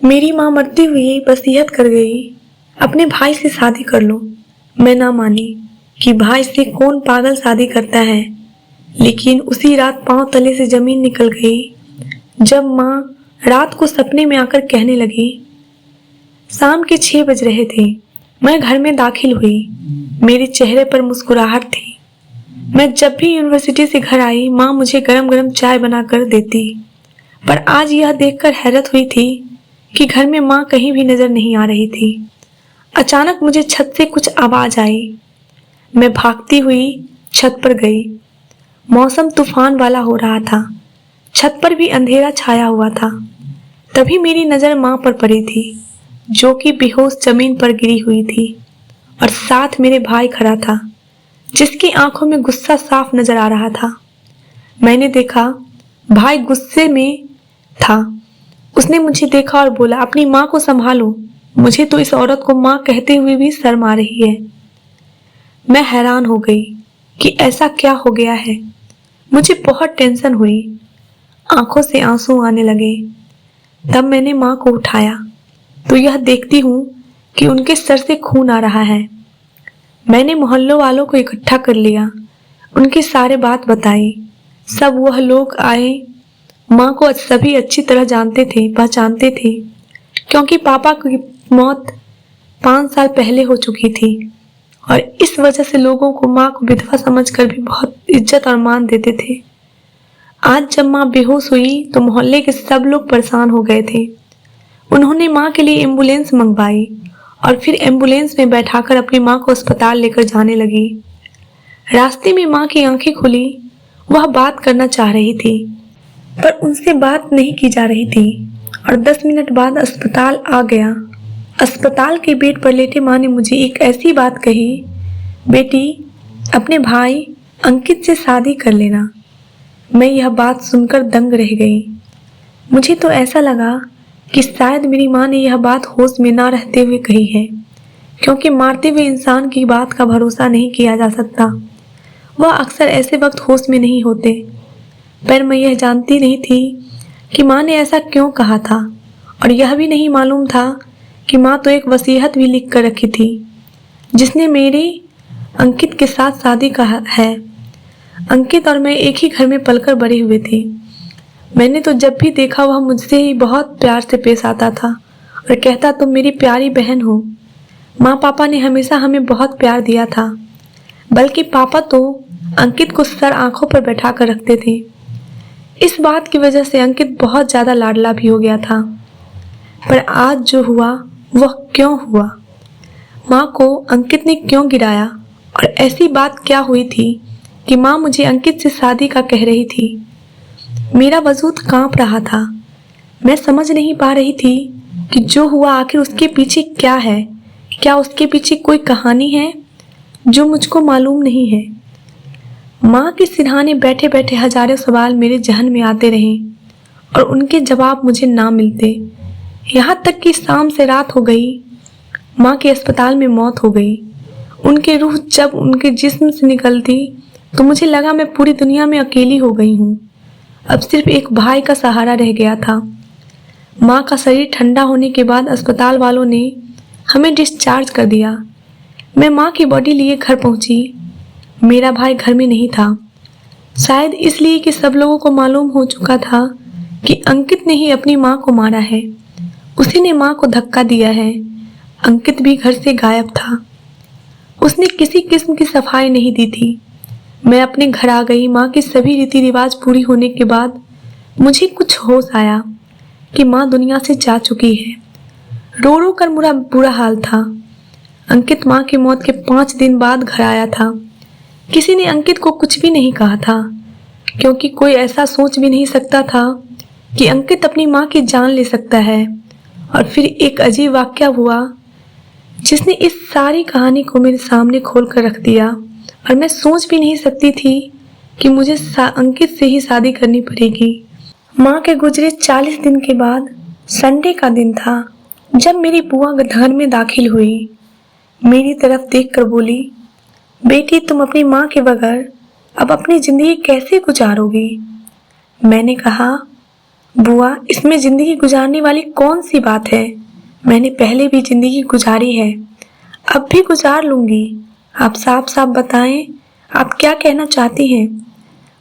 मेरी माँ मरते हुए वसीयत कर गई, अपने भाई से शादी कर लो। मैं ना मानी कि भाई से कौन पागल शादी करता है, लेकिन उसी रात पांव तले से जमीन निकल गई जब माँ रात को सपने में आकर कहने लगी। शाम के 6 बज रहे थे। मैं घर में दाखिल हुई। मेरे चेहरे पर मुस्कुराहट थी। मैं जब भी यूनिवर्सिटी से घर आई, माँ मुझे गरम गरम चाय बनाकर देती, पर आज यह देखकर हैरत हुई थी कि घर में माँ कहीं भी नजर नहीं आ रही थी। अचानक मुझे छत से कुछ आवाज आई। मैं भागती हुई छत पर गई। मौसम तूफान वाला हो रहा था। छत पर भी अंधेरा छाया हुआ था। तभी मेरी नजर माँ पर पड़ी थी, जो कि बेहोश जमीन पर गिरी हुई थी, और साथ मेरे भाई खड़ा था, जिसकी आंखों में गुस्सा साफ नजर आ रहा था। मैंने देखा भाई गुस्से में था। उसने मुझे देखा और बोला, अपनी माँ को संभालो। मुझे तो इस औरत को माँ कहते हुए भी शर्म आ रही है। मैं हैरान हो गई कि ऐसा क्या हो गया है। मुझे बहुत टेंशन हुई। आंखों से आंसू आने लगे। तब मैंने माँ को उठाया तो यह देखती हूँ कि उनके सर से खून आ रहा है। मैंने मोहल्लों वालों को इकट्ठा कर लिया, उनकी सारे बात बताई। सब वह लोग आए। माँ को सभी अच्छी तरह जानते थे, पहचानते थे, क्योंकि पापा की मौत 5 साल पहले हो चुकी थी, और इस वजह से लोगों को माँ को विधवा समझकर भी बहुत इज्जत और मान देते थे। आज जब माँ बेहोश हुई तो मोहल्ले के सब लोग परेशान हो गए थे। उन्होंने माँ के लिए एम्बुलेंस मंगवाई और फिर एम्बुलेंस में बैठाकर अपनी माँ को अस्पताल लेकर जाने लगी। रास्ते में माँ की आंखें खुली। वह बात करना चाह रही थी, पर उनसे बात नहीं की जा रही थी, और 10 मिनट बाद अस्पताल आ गया। अस्पताल के बेड पर लेटे माँ ने मुझे एक ऐसी बात कही, बेटी, अपने भाई अंकित से शादी कर लेना। मैं यह बात सुनकर दंग रह गई। मुझे तो ऐसा लगा कि शायद मेरी माँ ने यह बात होश में ना रहते हुए कही है, क्योंकि मारते हुए इंसान की बात का भरोसा नहीं किया जा सकता। वह अक्सर ऐसे वक्त होश में नहीं होते। पर मैं यह जानती नहीं थी कि माँ ने ऐसा क्यों कहा था, और यह भी नहीं मालूम था कि माँ तो एक वसीयत भी लिख कर रखी थी, जिसने मेरी अंकित के साथ शादी कहा है। अंकित और मैं एक ही घर में पलकर बड़े हुए थे। मैंने तो जब भी देखा वह मुझसे ही बहुत प्यार से पेश आता था और कहता, तुम मेरी प्यारी बहन हो। माँ पापा ने हमेशा हमें बहुत प्यार दिया था, बल्कि पापा तो अंकित को सर आंखों पर बैठा कर रखते थे। इस बात की वजह से अंकित बहुत ज़्यादा लाडला भी हो गया था। पर आज जो हुआ वह क्यों हुआ? माँ को अंकित ने क्यों गिराया, और ऐसी बात क्या हुई थी कि माँ मुझे अंकित से शादी का कह रही थी? मेरा वजूद कांप रहा था। मैं समझ नहीं पा रही थी कि जो हुआ आखिर उसके पीछे क्या है। क्या उसके पीछे कोई कहानी है जो मुझको मालूम नहीं है? माँ के सिरहाने बैठे बैठे हजारों सवाल मेरे जहन में आते रहे, और उनके जवाब मुझे ना मिलते। यहाँ तक कि शाम से रात हो गई। माँ के अस्पताल में मौत हो गई। उनकी रूह जब उनके जिस्म से निकलती तो मुझे लगा मैं पूरी दुनिया में अकेली हो गई हूँ। अब सिर्फ एक भाई का सहारा रह गया था। माँ का शरीर ठंडा होने के बाद अस्पताल वालों ने हमें डिस्चार्ज कर दिया। मैं माँ की बॉडी लिए घर पहुँची। मेरा भाई घर में नहीं था, शायद इसलिए कि सब लोगों को मालूम हो चुका था कि अंकित ने ही अपनी माँ को मारा है। उसी ने माँ को धक्का दिया है। अंकित भी घर से गायब था। उसने किसी किस्म की सफाई नहीं दी थी। मैं अपने घर आ गई। माँ की सभी रीति रिवाज पूरी होने के बाद मुझे कुछ होश आया कि माँ दुनिया से जा चुकी है। रो रो कर मेरा बुरा हाल था। अंकित माँ की मौत के 5 दिन बाद घर आया था। किसी ने अंकित को कुछ भी नहीं कहा था, क्योंकि कोई ऐसा सोच भी नहीं सकता था कि अंकित अपनी माँ की जान ले सकता है। और फिर एक अजीब वाकया हुआ जिसने इस सारी कहानी को मेरे सामने खोल कर रख दिया, और मैं सोच भी नहीं सकती थी कि मुझे अंकित से ही शादी करनी पड़ेगी। माँ के गुजरे 40 दिन के बाद संडे का दिन था जब मेरी बुआ घर में दाखिल हुई। मेरी तरफ देखकर बोली, बेटी, तुम अपनी माँ के बगैर अब अपनी जिंदगी कैसे गुजारोगी? मैंने कहा, बुआ, इसमें जिंदगी गुजारने वाली कौन सी बात है? मैंने पहले भी जिंदगी गुजारी है, अब भी गुजार लूंगी। आप साफ साफ बताएं, आप क्या कहना चाहती हैं?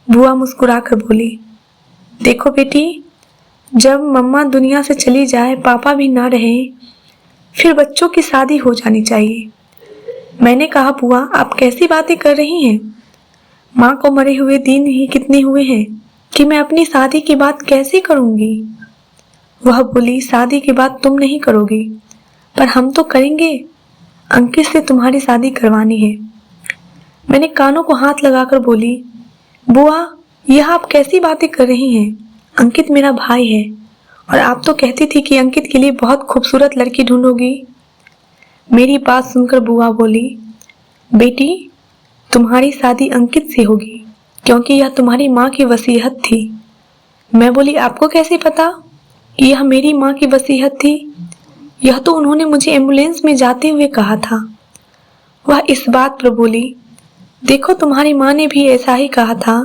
बुआ मुस्कुराकर बोली, देखो बेटी, जब मम्मा दुनिया से चली जाए, पापा भी ना रहे, फिर बच्चों की शादी हो जानी चाहिए। मैंने कहा, बुआ आप कैसी बातें कर रही हैं? माँ को मरे हुए दिन ही कितने हुए हैं कि मैं अपनी शादी की बात कैसे करूंगी? वह बोली, शादी की बात तुम नहीं करोगी, पर हम तो करेंगे। अंकित से तुम्हारी शादी करवानी है। मैंने कानों को हाथ लगाकर बोली, बुआ यह आप कैसी बातें कर रही हैं? अंकित मेरा भाई है, और आप तो कहती थी कि अंकित के लिए बहुत खूबसूरत लड़की ढूंढोगी। मेरी बात सुनकर बुआ बोली, बेटी तुम्हारी शादी अंकित से होगी, क्योंकि यह तुम्हारी माँ की वसीयत थी। मैं बोली, आपको कैसे पता कि यह मेरी माँ की वसीयत थी? यह तो उन्होंने मुझे एम्बुलेंस में जाते हुए कहा था। वह इस बात पर बोली, देखो तुम्हारी माँ ने भी ऐसा ही कहा था,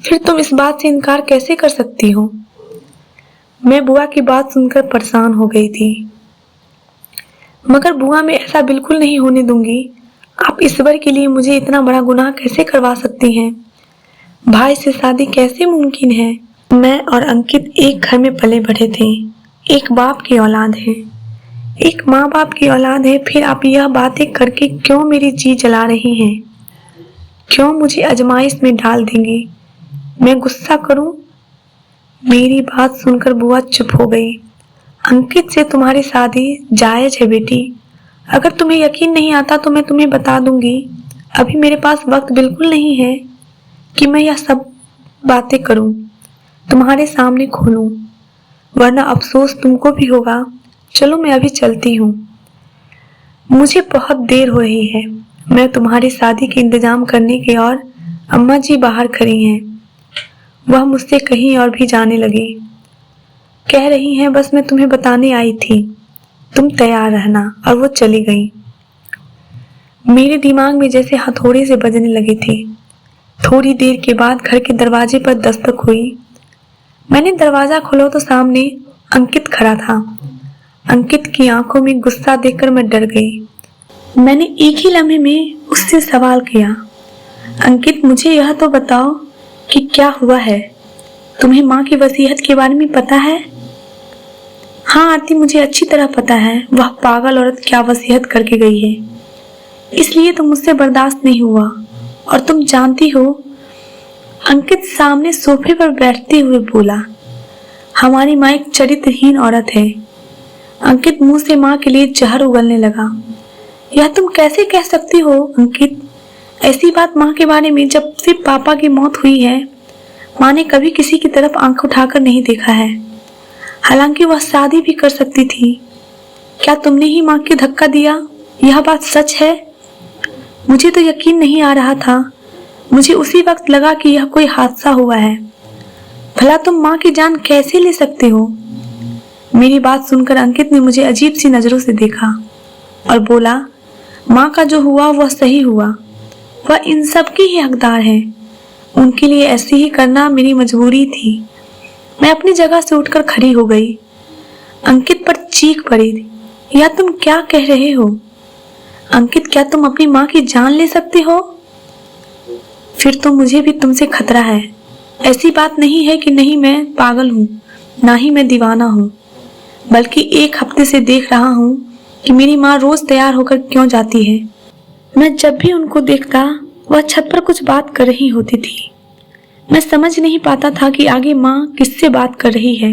फिर तुम इस बात से इनकार कैसे कर सकती हो? मैं बुआ की बात सुनकर परेशान हो गई थी, मगर बुआ मैं ऐसा बिल्कुल नहीं होने दूंगी। आप ईश्वर के लिए मुझे इतना बड़ा गुनाह कैसे करवा सकती हैं? भाई से शादी कैसे मुमकिन है? मैं और अंकित एक घर में पले बढ़े थे, एक बाप की औलाद है, एक माँ बाप की औलाद है। फिर आप यह बातें करके क्यों मेरी जी जला रही हैं? क्यों मुझे आजमाइश में डाल देंगी? मैं गुस्सा करूं? मेरी बात सुनकर बुआ चुप हो गई। अंकित से तुम्हारी शादी जायज है बेटी। अगर तुम्हें यकीन नहीं आता तो मैं तुम्हें बता दूंगी। अभी मेरे पास वक्त बिल्कुल नहीं है कि मैं यह सब बातें करूं, तुम्हारे सामने खोलूं, वरना अफसोस तुमको भी होगा। चलो मैं अभी चलती हूँ, मुझे बहुत देर हो रही है। मैं तुम्हारी शादी के इंतजाम करने के और अम्मा जी बाहर खड़ी हैं। वह मुझसे कहीं और भी जाने लगी। कह रही हैं, बस मैं तुम्हें बताने आई थी, तुम तैयार रहना। और वो चली गई। मेरे दिमाग में जैसे हथौड़े से बजने लगी थी। थोड़ी देर के बाद घर के दरवाजे पर दस्तक हुई। मैंने दरवाजा खोला तो सामने अंकित खड़ा था। अंकित की आंखों में गुस्सा देखकर मैं डर गई। मैंने एक ही लम्हे में उससे सवाल किया, अंकित मुझे यह तो बताओ कि क्या हुआ है? तुम्हें माँ की वसीयत के बारे में पता है? हाँ आरती, मुझे अच्छी तरह पता है वह पागल औरत क्या वसीयत करके गई है, इसलिए तो मुझसे बर्दाश्त नहीं हुआ। और तुम जानती हो, अंकित सामने सोफे पर बैठते हुए बोला, हमारी माँ एक चरित्रहीन औरत है। अंकित मुंह से माँ के लिए जहर उगलने लगा। यह तुम कैसे कह सकती हो अंकित? ऐसी बात माँ के बारे में? जब से पापा की मौत हुई है, माँ ने कभी किसी की तरफ आंख उठाकर नहीं देखा है। हालांकि वह शादी भी कर सकती थी। क्या तुमने ही माँ को धक्का दिया? यह बात सच है? मुझे तो यकीन नहीं आ रहा था। मुझे उसी वक्त लगा कि यह कोई हादसा हुआ है। भला तुम माँ की जान कैसे ले सकते हो? मेरी बात सुनकर अंकित ने मुझे अजीब सी नजरों से देखा और बोला, माँ का जो हुआ वह सही हुआ। वह इन सब की ही हकदार है। उनके लिए ऐसे ही करना मेरी मजबूरी थी। मैं अपनी जगह से उठकर खड़ी हो गई। अंकित पर चीख पड़ी, या तुम क्या कह रहे हो? अंकित, क्या तुम अपनी माँ की जान ले सकते हो? फिर तो मुझे भी तुमसे खतरा है। ऐसी बात नहीं है कि नहीं मैं पागल हूँ, ना ही मैं दीवाना हूँ, बल्कि एक हफ्ते से देख रहा हूँ कि मेरी माँ रोज तैयार होकर क्यों जाती है। मैं जब भी उनको देखता, वह छत पर कुछ बात कर रही होती थी। मैं समझ नहीं पाता था कि आगे माँ किससे बात कर रही है।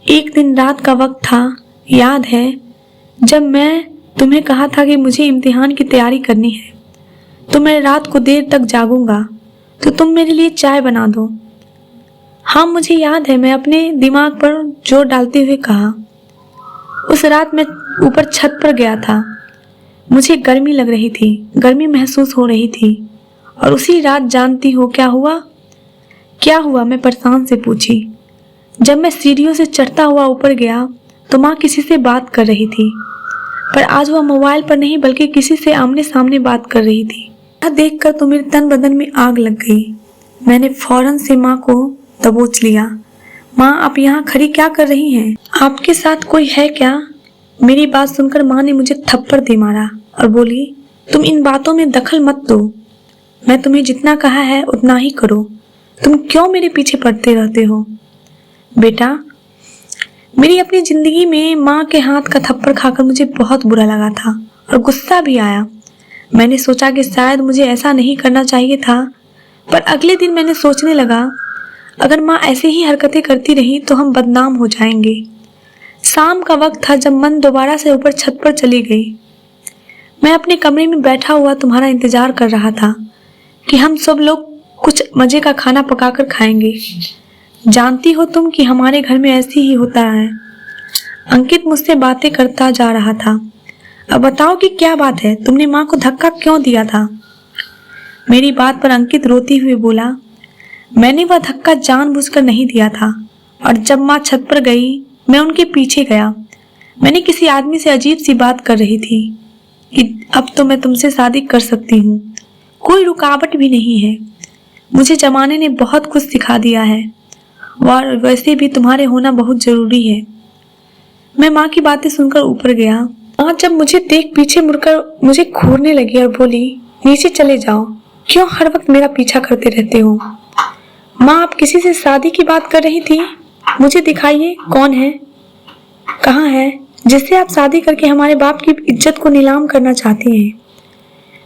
एक दिन रात का वक्त था, याद है, जब मैं तुम्हें कहा था कि मुझे इम्तिहान की तैयारी करनी है, तो मैं रात को देर तक जागूंगा, तो तुम मेरे लिए चाय बना दो। हाँ मुझे याद है, मैं अपने दिमाग पर जोर डालते हुए कहा। उस रात मैं ऊपर छत पर गया था। मुझे गर्मी लग रही थी, गर्मी महसूस हो रही थी। और उसी रात जानती हो क्या हुआ? क्या हुआ, मैं परेशान से पूछी। जब मैं सीढ़ियों से चढ़ता हुआ ऊपर गया तो माँ किसी से बात कर रही थी, पर आज वह मोबाइल पर नहीं बल्कि किसी से आमने सामने बात कर रही थी। यह देखकर तो मेरे तन बदन में आग लग गई। मैंने फौरन से माँ को दबोच लिया। माँ, आप यहाँ खड़ी क्या कर रही हैं? आपके साथ कोई है क्या? मेरी बात सुनकर माँ ने मुझे थप्पड़ दे मारा और बोली, तुम इन बातों में दखल मत दो। मैं तुम्हें जितना कहा है उतना ही करो। तुम क्यों मेरे पीछे पड़ते रहते हो? बेटा, मेरी अपनी जिंदगी में माँ के हाथ का थप्पड़ खाकर मुझे बहुत बुरा लगा था और गुस्सा भी आया। मैंने सोचा कि शायद मुझे ऐसा नहीं करना चाहिए था, पर अगले दिन मैंने सोचने लगा, अगर माँ ऐसे ही हरकतें करती रही तो हम बदनाम हो जाएंगे। शाम का वक्त था जब मन दोबारा से ऊपर छत पर चली गई। मैं अपने कमरे में बैठा हुआ तुम्हारा इंतजार कर रहा था कि हम सब लोग कुछ मजे का खाना पकाकर खाएंगे। जानती हो तुम कि हमारे घर में ऐसी ही होता है। अंकित मुझसे बातें करता जा रहा था। अब बताओ कि क्या बात है, तुमने माँ को धक्का क्यों दिया था? मेरी बात पर अंकित रोते हुए बोला, मैंने वह धक्का जानबूझकर नहीं दिया था, और जब माँ छत पर गई मैं उनके पीछे गया। मैंने किसी आदमी से अजीब सी बात कर रही थी कि अब तो मैं तुमसे शादी कर सकती हूँ, कोई रुकावट भी नहीं है। मुझे जमाने ने बहुत कुछ सिखा दिया है और वैसे भी तुम्हारे होना बहुत जरूरी है। मैं माँ की बातें सुनकर ऊपर गया। माँ जब मुझे देख पीछे मुड़कर मुझे घूरने लगी और बोली, नीचे चले जाओ, क्यों हर वक्त मेरा पीछा करते रहते हो? माँ, आप किसी से शादी की बात कर रही थी? मुझे दिखाइए, कौन है, कहाँ है, जिससे आप शादी करके हमारे बाप की इज्जत को नीलाम करना चाहती हैं।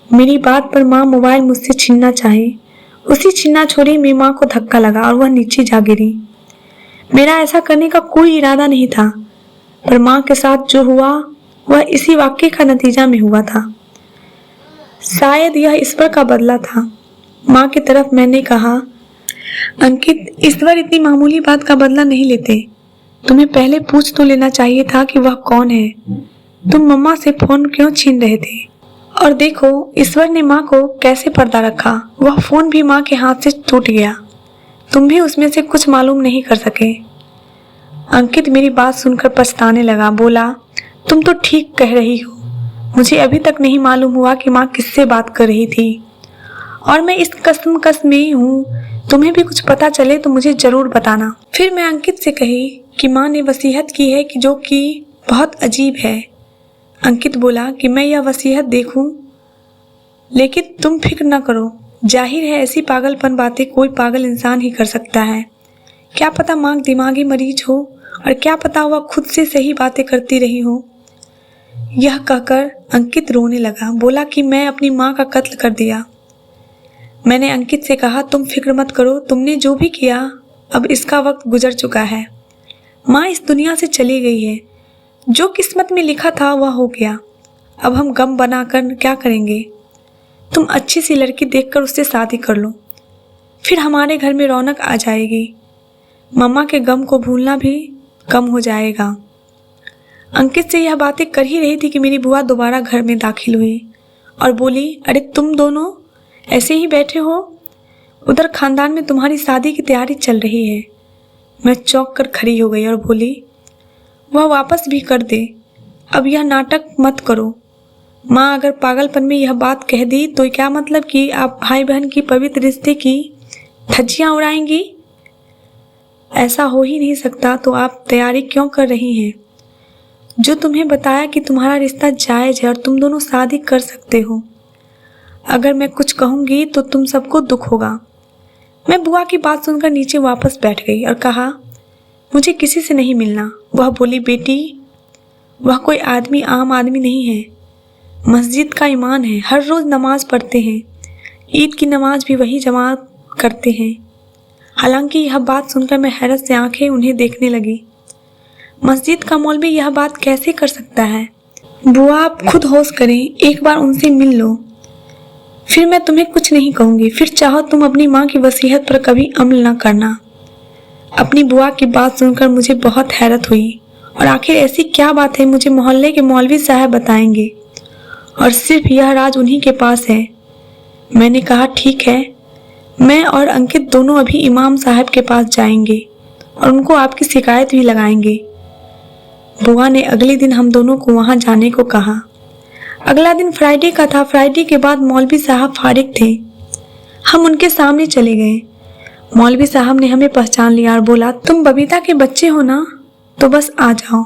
मेरी बात पर माँ मोबाइल मुझसे छीनना चाहे, उसी छिन्ना छोरी में माँ को धक्का लगा और वह नीचे जा गिरी। मेरा ऐसा करने का कोई इरादा नहीं था, पर माँ के साथ जो हुआ वह इसी वाक्य का नतीजा में हुआ था। शायद यह ईश्वर का बदला था। माँ की तरफ मैंने कहा, अंकित, ईश्वर इतनी मामूली बात का बदला नहीं लेते। तुम्हें पहले पूछ तो लेना चाहिए था कि वह कौन है। तुम मम्मा से फोन क्यों छीन रहे थे? और देखो, ईश्वर ने माँ को कैसे पर्दा रखा। वह फोन भी माँ के हाथ से टूट गया। तुम भी उसमें से कुछ मालूम नहीं कर सके। अंकित मेरी बात सुनकर पछताने लगा। बोला, तुम तो ठीक कह रही हो। मुझे अभी तक नहीं मालूम हुआ कि माँ किससे बात कर रही थी, और मैं इस कश्मकश में हूँ। तुम्हें भी कुछ पता चले तो मुझे जरूर बताना। फिर मैं अंकित से कही कि माँ ने वसीयत की है कि जो कि बहुत अजीब है। अंकित बोला कि मैं यह वसीयत देखूं, लेकिन तुम फिक्र न करो। जाहिर है ऐसी पागलपन बातें कोई पागल इंसान ही कर सकता है। क्या पता माँ दिमागी मरीज हो, और क्या पता वह खुद से सही बातें करती रही हो। यह कहकर अंकित रोने लगा। बोला कि मैं अपनी माँ का कत्ल कर दिया। मैंने अंकित से कहा, तुम फिक्र मत करो, तुमने जो भी किया अब इसका वक्त गुजर चुका है। माँ इस दुनिया से चली गई है। जो किस्मत में लिखा था वह हो गया। अब हम गम बनाकर क्या करेंगे? तुम अच्छी सी लड़की देखकर उससे शादी कर लो, फिर हमारे घर में रौनक आ जाएगी। मम्मा के गम को भूलना भी कम हो जाएगा। अंकित से यह बातें कर ही रही थी कि मेरी बुआ दोबारा घर में दाखिल हुई और बोली, अरे तुम दोनों ऐसे ही बैठे हो? उधर खानदान में तुम्हारी शादी की तैयारी चल रही है। मैं चौंक कर खड़ी हो गई और बोली, वह वापस भी कर दे, अब यह नाटक मत करो। माँ अगर पागलपन में यह बात कह दी तो क्या मतलब कि आप भाई बहन की पवित्र रिश्ते की धज्जियाँ उड़ाएंगी? ऐसा हो ही नहीं सकता। तो आप तैयारी क्यों कर रही हैं? जो तुम्हें बताया कि तुम्हारा रिश्ता जायज़ है और तुम दोनों शादी कर सकते हो। अगर मैं कुछ कहूँगी तो तुम सबको दुख होगा। मैं बुआ की बात सुनकर नीचे वापस बैठ गई और कहा, मुझे किसी से नहीं मिलना। वह बोली, बेटी, वह कोई आदमी आम आदमी नहीं है, मस्जिद का इमाम है, हर रोज़ नमाज पढ़ते हैं, ईद की नमाज भी वही जमात करते हैं। हालांकि यह बात सुनकर मैं हैरत से आंखें उन्हें देखने लगी। मस्जिद का मौलवी यह बात कैसे कर सकता है? बुआ, आप खुद होश करें, एक बार उनसे मिल लो, फिर मैं तुम्हें कुछ नहीं कहूँगी। फिर चाहो तुम अपनी माँ की वसीयत पर कभी अमल न करना। अपनी बुआ की बात सुनकर मुझे बहुत हैरत हुई, और आखिर ऐसी क्या बात है मुझे मोहल्ले के मौलवी साहब बताएंगे, और सिर्फ यह राज उन्हीं के पास है। मैंने कहा, ठीक है, मैं और अंकित दोनों अभी इमाम साहब के पास जाएंगे और उनको आपकी शिकायत भी लगाएंगे। बुआ ने अगले दिन हम दोनों को वहां जाने को कहा। अगला दिन फ्राइडे का था। फ्राइडे के बाद मौलवी साहब फारिग थे। हम उनके सामने चले गए। मौलवी साहब ने हमें पहचान लिया और बोला, तुम बबीता के बच्चे हो ना, तो बस आ जाओ।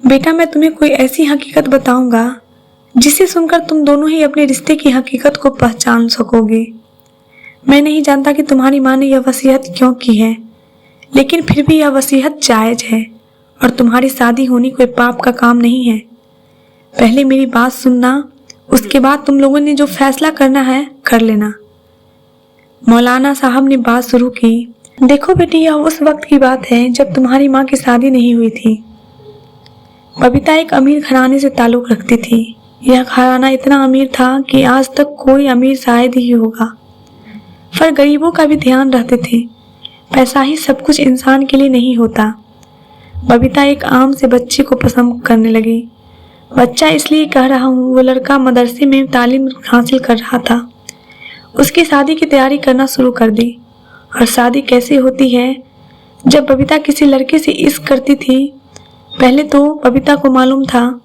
बेटा, मैं तुम्हें कोई ऐसी हकीकत बताऊंगा जिसे सुनकर तुम दोनों ही अपने रिश्ते की हकीकत को पहचान सकोगे। मैं नहीं जानता कि तुम्हारी माँ ने यह वसीयत क्यों की है, लेकिन फिर भी यह वसीयत जायज है और तुम्हारी शादी होनी कोई पाप का काम नहीं है। पहले मेरी बात सुनना, उसके बाद तुम लोगों ने जो फैसला करना है कर लेना। मौलाना साहब ने बात शुरू की। देखो बेटी, यह उस वक्त की बात है जब तुम्हारी माँ की शादी नहीं हुई थी। बबीता एक अमीर घराने से ताल्लुक रखती थी। यह घराना इतना अमीर था कि आज तक कोई अमीर शायद ही होगा, पर गरीबों का भी ध्यान रखते थे। पैसा ही सब कुछ इंसान के लिए नहीं होता। बबीता एक आम से बच्चे को पसंद करने लगी। बच्चा इसलिए कह रहा हूँ, वो लड़का मदरसे में तालीम हासिल कर रहा था। उसकी शादी की तैयारी करना शुरू कर दी। और शादी कैसे होती है? जब बबीता किसी लड़के से इश्क करती थी, पहले तो बबीता को मालूम था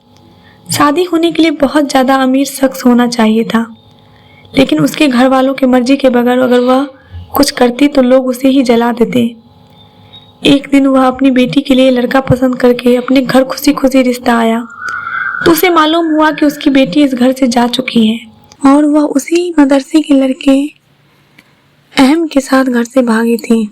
शादी होने के लिए बहुत ज़्यादा अमीर शख्स होना चाहिए था, लेकिन उसके घर वालों की मर्जी के बगैर अगर वह कुछ करती तो लोग उसे ही जला देते। एक दिन वह अपनी बेटी के लिए लड़का पसंद करके अपने घर खुशी खुशी रिश्ता आया, तो उसे मालूम हुआ कि उसकी बेटी इस घर से जा चुकी है और वह उसी मदरसे के लड़के अहम के साथ घर से भागी थी,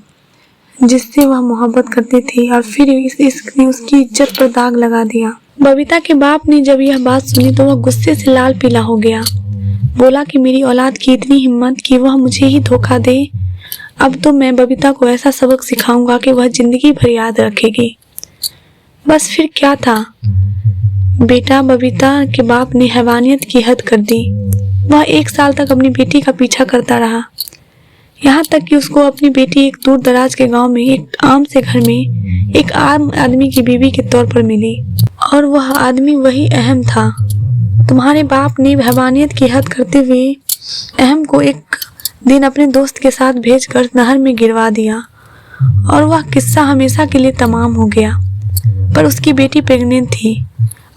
जिससे वह मोहब्बत करती थी। और फिर इस इश्क ने उसकी इज्जत पर दाग लगा दिया। बबीता के बाप ने जब यह बात सुनी तो वह गुस्से से लाल पीला हो गया। बोला कि मेरी औलाद की इतनी हिम्मत कि वह मुझे ही धोखा दे। अब तो मैं बबीता को ऐसा सबक सिखाऊंगा कि वह जिंदगी भर याद रखेगी। बस फिर क्या था बेटा, बबीता के बाप ने हैवानियत की हद कर दी। वह 1 साल तक अपनी बेटी का पीछा करता रहा, यहाँ तक कि उसको अपनी बेटी एक दूर दराज के गांव में एक आम से घर में एक आम आदमी की बीवी के तौर पर मिली, और वह आदमी वही अहम था। तुम्हारे बाप ने हैवानियत की हद करते हुए अहम को एक दिन अपने दोस्त के साथ भेजकर नहर में गिरवा दिया और वह किस्सा हमेशा के लिए तमाम हो गया। पर उसकी बेटी प्रेग्नेंट थी।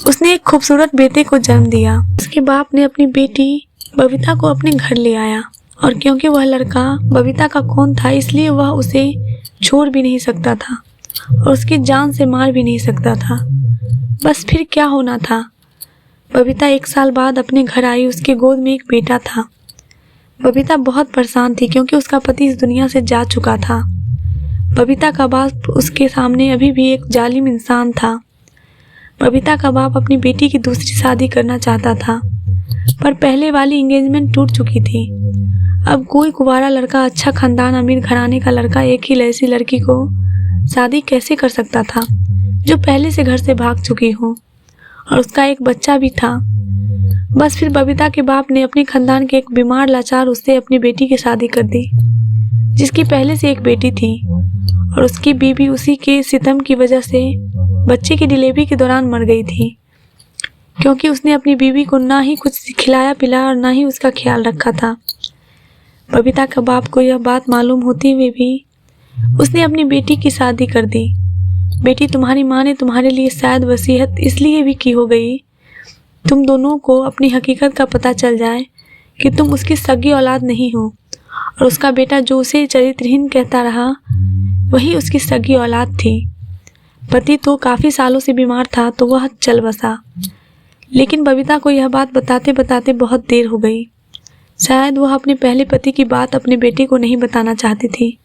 उसने एक खूबसूरत बेटे को जन्म दिया। उसके बाप ने अपनी बेटी बबीता को अपने घर ले आया, और क्योंकि वह लड़का बबीता का कौन था, इसलिए वह उसे छोड़ भी नहीं सकता था और उसकी जान से मार भी नहीं सकता था। बस फिर क्या होना था? बबीता 1 साल बाद अपने घर आई। उसके गोद में एक बेटा था। बबीता बहुत परेशान थी क्योंकि उसका पति इस दुनिया से जा चुका था। बबीता का बाप उसके सामने अभी भी एक जालिम इंसान था। बबीता का बाप अपनी बेटी की दूसरी शादी करना चाहता था, पर पहले वाली एंगेजमेंट टूट चुकी थी। अब कोई कुंवारा लड़का, अच्छा खानदान, अमीर घराने का लड़का एक ही ऐसी लड़की को शादी कैसे कर सकता था जो पहले से घर से भाग चुकी हो, और उसका एक बच्चा भी था। बस फिर बबीता के बाप ने अपने खानदान के एक बीमार लाचार उससे अपनी बेटी की शादी कर दी, जिसकी पहले से एक बेटी थी, और उसकी बीवी उसी के सितम की वजह से बच्चे की डिलीवरी के दौरान मर गई थी, क्योंकि उसने अपनी बीवी को ना ही कुछ खिलाया पिलाया और ना ही उसका ख्याल रखा था। बबीता का बाप को यह बात मालूम होते हुए भी उसने अपनी बेटी की शादी कर दी। बेटी, तुम्हारी माँ ने तुम्हारे लिए शायद वसीयत इसलिए भी की हो गई, तुम दोनों को अपनी हकीकत का पता चल जाए कि तुम उसकी सगी औलाद नहीं हो, और उसका बेटा जो उसे चरित्रहीन कहता रहा वही उसकी सगी औलाद थी। पति तो काफ़ी सालों से बीमार था तो वह चल बसा, लेकिन बबीता को यह बात बताते बताते बहुत देर हो गई। शायद वह अपने पहले पति की बात अपने बेटे को नहीं बताना चाहती थी।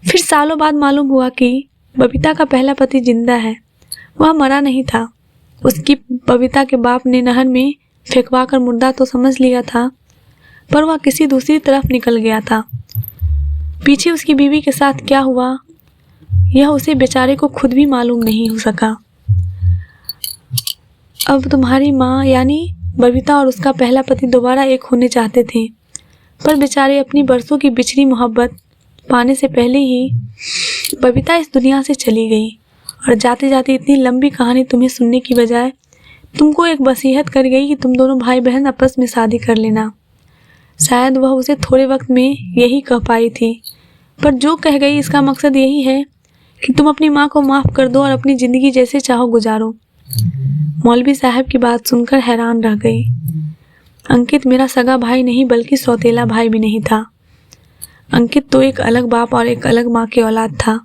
फिर सालों बाद मालूम हुआ कि बबीता का पहला पति जिंदा है, वह मरा नहीं था। उसकी बबीता के बाप ने नहर में फेंकवा कर मुर्दा तो समझ लिया था, पर वह किसी दूसरी तरफ निकल गया था। पीछे उसकी बीवी के साथ क्या हुआ यह उसे बेचारे को खुद भी मालूम नहीं हो सका। अब तुम्हारी माँ यानी बबीता और उसका पहला पति दोबारा एक होने चाहते थे, पर बेचारे अपनी बरसों की बिछड़ी मोहब्बत पाने से पहले ही बबीता इस दुनिया से चली गई। और जाते जाते इतनी लंबी कहानी तुम्हें सुनने की बजाय तुमको एक वसीयत कर गई कि तुम दोनों भाई बहन आपस में शादी कर लेना। शायद वह उसे थोड़े वक्त में यही कह पाई थी, पर जो कह गई इसका मकसद यही है कि तुम अपनी माँ को माफ़ कर दो और अपनी ज़िंदगी जैसे चाहो गुजारो। मौलवी साहब की बात सुनकर हैरान रह गई। अंकित मेरा सगा भाई नहीं बल्कि सौतेला भाई भी नहीं था। अंकित तो एक अलग बाप और एक अलग माँ की औलाद था।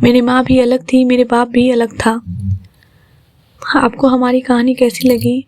मेरी माँ भी अलग थी, मेरे बाप भी अलग था। आपको हमारी कहानी कैसी लगी